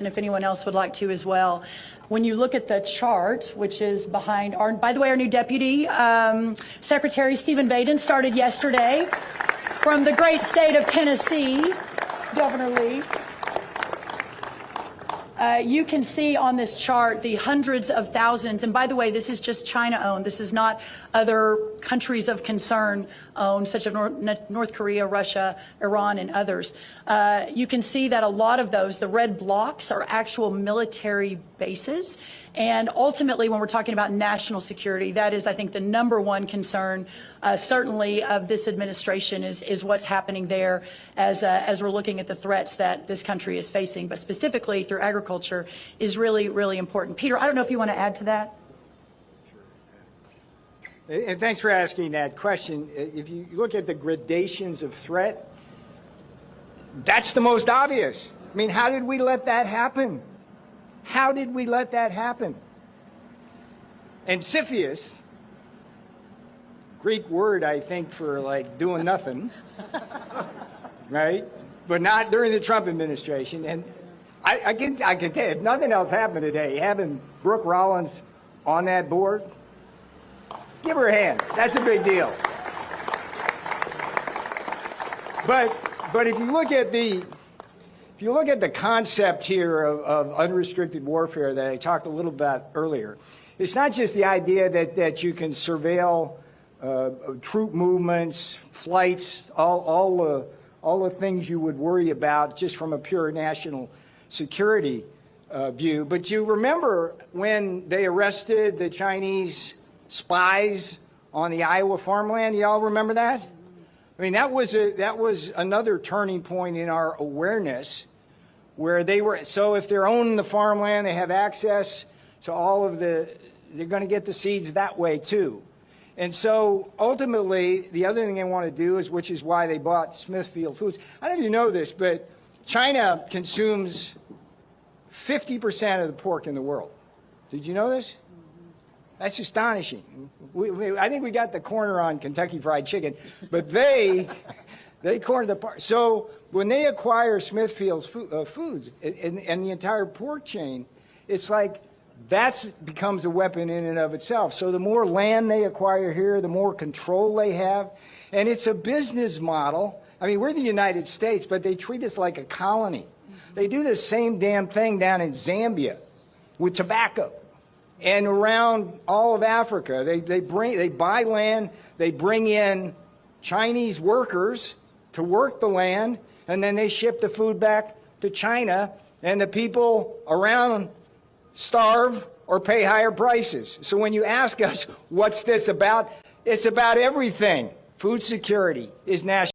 And if anyone else would like to as well. When you look at the chart, which is behind our, by the way, our new Deputy Secretary Stephen Vaden started yesterday from the great state of Tennessee, Governor Lee. You can see on this chart the hundreds of thousands, and by the way, this is just China-owned. This is not other countries of concern owned, such as North Korea, Russia, Iran, and others. You can see that a lot of those, the red blocks, are actual military bases. And ultimately, when we're talking about national security, that is, I think, the #1 concern, certainly of this administration, is what's happening there as we're looking at the threats that this country is facing, but specifically through agriculture is really, really important. Peter, I don't know if you want to add to that. And thanks for asking that question. If you look at the gradations of threat, that's the most obvious. I mean, how did we let that happen? How did we let that happen? And Siphius, Greek word, I think, for like doing nothing, right? But not during the Trump administration. And I can tell you, if nothing else happened today, having Brooke Rollins on that board, give her a hand. That's a big deal. But if you look at the concept here of unrestricted warfare that I talked a little about earlier, it's not just the idea that you can surveil troop movements, flights, all the things you would worry about just from a pure national security view. But you remember when they arrested the Chinese spies on the Iowa farmland? You all remember that? I mean, that was another turning point in our awareness, where they were, so if they're owning the farmland, they have access to all of they're going to get the seeds that way too. And so ultimately, the other thing they want to do is, which is why they bought Smithfield Foods. I don't know if you know this, but China consumes 50% of the pork in the world. Did you know this? That's astonishing. I think we got the corner on Kentucky Fried Chicken, but they cornered the part. So when they acquire Smithfield Foods and the entire pork chain, it's like that becomes a weapon in and of itself. So the more land they acquire here, the more control they have. And it's a business model. I mean, we're the United States, but they treat us like a colony. They do the same damn thing down in Zambia with tobacco. And around all of Africa, they buy land, they bring in Chinese workers to work the land, and then they ship the food back to China, and the people around starve or pay higher prices. So when you ask us, what's this about? It's about everything. Food security is national.